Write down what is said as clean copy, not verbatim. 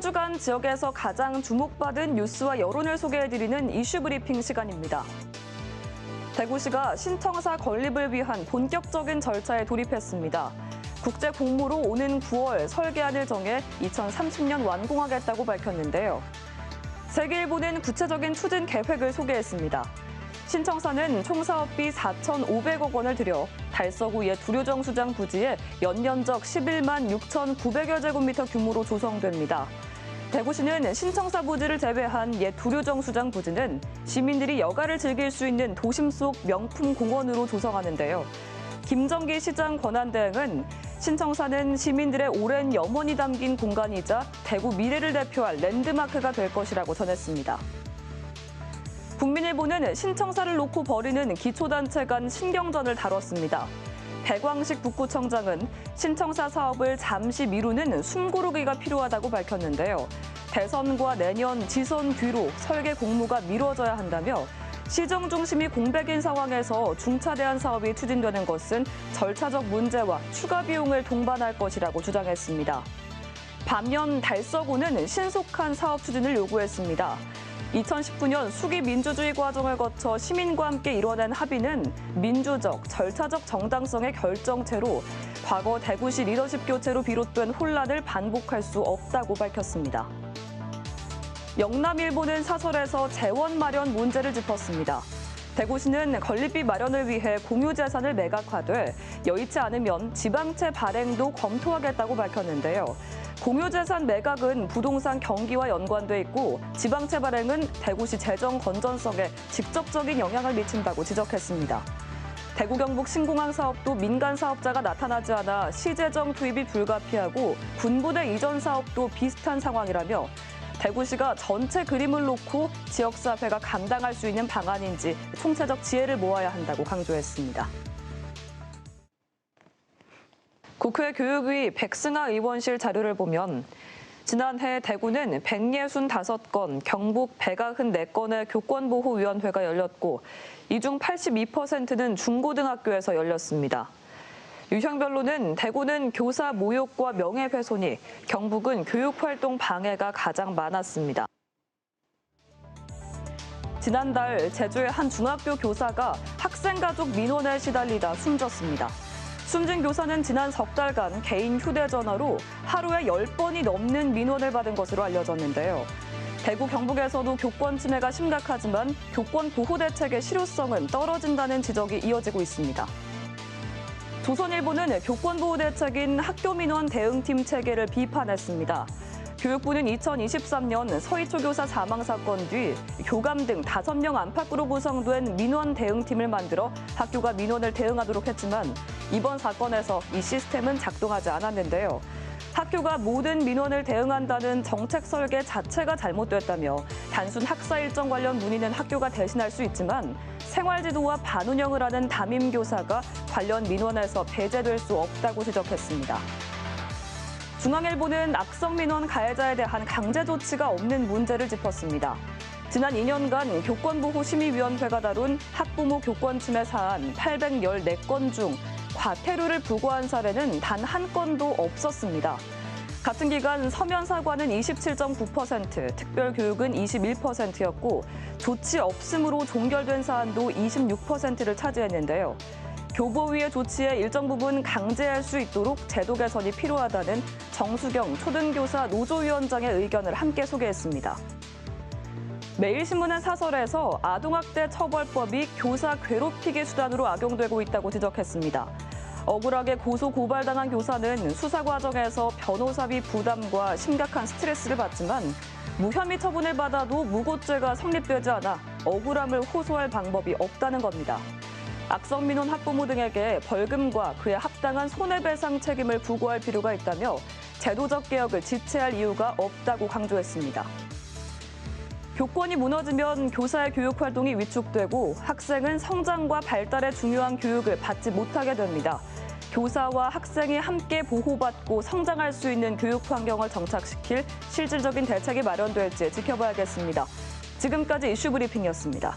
한 주간 지역에서 가장 주목받은 뉴스와 여론을 소개해드리는 이슈 브리핑 시간입니다. 대구시가 신청사 건립을 위한 본격적인 절차에 돌입했습니다. 국제 공모로 오는 9월 설계안을 정해 2030년 완공하겠다고 밝혔는데요. 세계일보는 구체적인 추진 계획을 소개했습니다. 신청사는 총 사업비 4,500억 원을 들여 달서구 옛 두류정수장 부지에 연면적 11만 6,900여 제곱미터 규모로 조성됩니다. 대구시는 신청사 부지를 제외한 옛 두류정수장 부지는 시민들이 여가를 즐길 수 있는 도심 속 명품 공원으로 조성하는데요. 김정기 시장 권한대행은 신청사는 시민들의 오랜 염원이 담긴 공간이자 대구 미래를 대표할 랜드마크가 될 것이라고 전했습니다. 국민일보는 신청사를 놓고 벌이는 기초단체 간 신경전을 다뤘습니다. 백광식 북구청장은 신청사 사업을 잠시 미루는 숨고르기가 필요하다고 밝혔는데요. 대선과 내년 지선 뒤로 설계 공모가 미뤄져야 한다며 시정 중심이 공백인 상황에서 중차대한 사업이 추진되는 것은 절차적 문제와 추가 비용을 동반할 것이라고 주장했습니다. 반면 달서구는 신속한 사업 추진을 요구했습니다. 2019년 수기 민주주의 과정을 거쳐 시민과 함께 이뤄낸 합의는 민주적, 절차적 정당성의 결정체로 과거 대구시 리더십 교체로 비롯된 혼란을 반복할 수 없다고 밝혔습니다. 영남일보는 사설에서 재원 마련 문제를 짚었습니다. 대구시는 건립비 마련을 위해 공유재산을 매각하되 여의치 않으면 지방채 발행도 검토하겠다고 밝혔는데요. 공유재산 매각은 부동산 경기와 연관돼 있고 지방채 발행은 대구시 재정 건전성에 직접적인 영향을 미친다고 지적했습니다. 대구 경북 신공항 사업도 민간 사업자가 나타나지 않아 시재정 투입이 불가피하고 군부대 이전 사업도 비슷한 상황이라며 대구시가 전체 그림을 놓고 지역사회가 감당할 수 있는 방안인지 총체적 지혜를 모아야 한다고 강조했습니다. 국회 교육위 백승하 의원실 자료를 보면 지난해 대구는 165건, 경북 194건의 교권보호위원회가 열렸고 이 중 82%는 중고등학교에서 열렸습니다. 유형별로는 대구는 교사 모욕과 명예훼손이, 경북은 교육활동 방해가 가장 많았습니다. 지난달 제주의 한 중학교 교사가 학생 가족 민원에 시달리다 숨졌습니다. 숨진 교사는 지난 석 달간 개인 휴대전화로 하루에 10번이 넘는 민원을 받은 것으로 알려졌는데요. 대구 경북에서도 교권 침해가 심각하지만 교권 보호 대책의 실효성은 떨어진다는 지적이 이어지고 있습니다. 조선일보는 교권 보호 대책인 학교 민원 대응팀 체계를 비판했습니다. 교육부는 2023년 서희초 교사 사망 사건 뒤 교감 등 5명 안팎으로 구성된 민원 대응팀을 만들어 학교가 민원을 대응하도록 했지만 이번 사건에서 이 시스템은 작동하지 않았는데요. 학교가 모든 민원을 대응한다는 정책 설계 자체가 잘못됐다며 단순 학사 일정 관련 문의는 학교가 대신할 수 있지만 생활지도와 반운영을 하는 담임교사가 관련 민원에서 배제될 수 없다고 지적했습니다. 중앙일보는 악성 민원 가해자에 대한 강제 조치가 없는 문제를 짚었습니다. 지난 2년간 교권보호심의위원회가 다룬 학부모 교권 침해 사안 814건 중 과태료를 부과한 사례는 단 한 건도 없었습니다. 같은 기간 서면 사과는 27.9%, 특별교육은 21%였고 조치 없음으로 종결된 사안도 26%를 차지했는데요. 교보위의 조치에 일정 부분 강제할 수 있도록 제도 개선이 필요하다는 정수경 초등교사 노조위원장의 의견을 함께 소개했습니다. 매일신문은 사설에서 아동학대 처벌법이 교사 괴롭히기 수단으로 악용되고 있다고 지적했습니다. 억울하게 고소 고발당한 교사는 수사 과정에서 변호사비 부담과 심각한 스트레스를 받지만 무혐의 처분을 받아도 무고죄가 성립되지 않아 억울함을 호소할 방법이 없다는 겁니다. 악성 민원 학부모 등에게 벌금과 그에 합당한 손해배상 책임을 부과할 필요가 있다며 제도적 개혁을 지체할 이유가 없다고 강조했습니다. 교권이 무너지면 교사의 교육 활동이 위축되고 학생은 성장과 발달에 중요한 교육을 받지 못하게 됩니다. 교사와 학생이 함께 보호받고 성장할 수 있는 교육 환경을 정착시킬 실질적인 대책이 마련될지 지켜봐야겠습니다. 지금까지 이슈 브리핑이었습니다.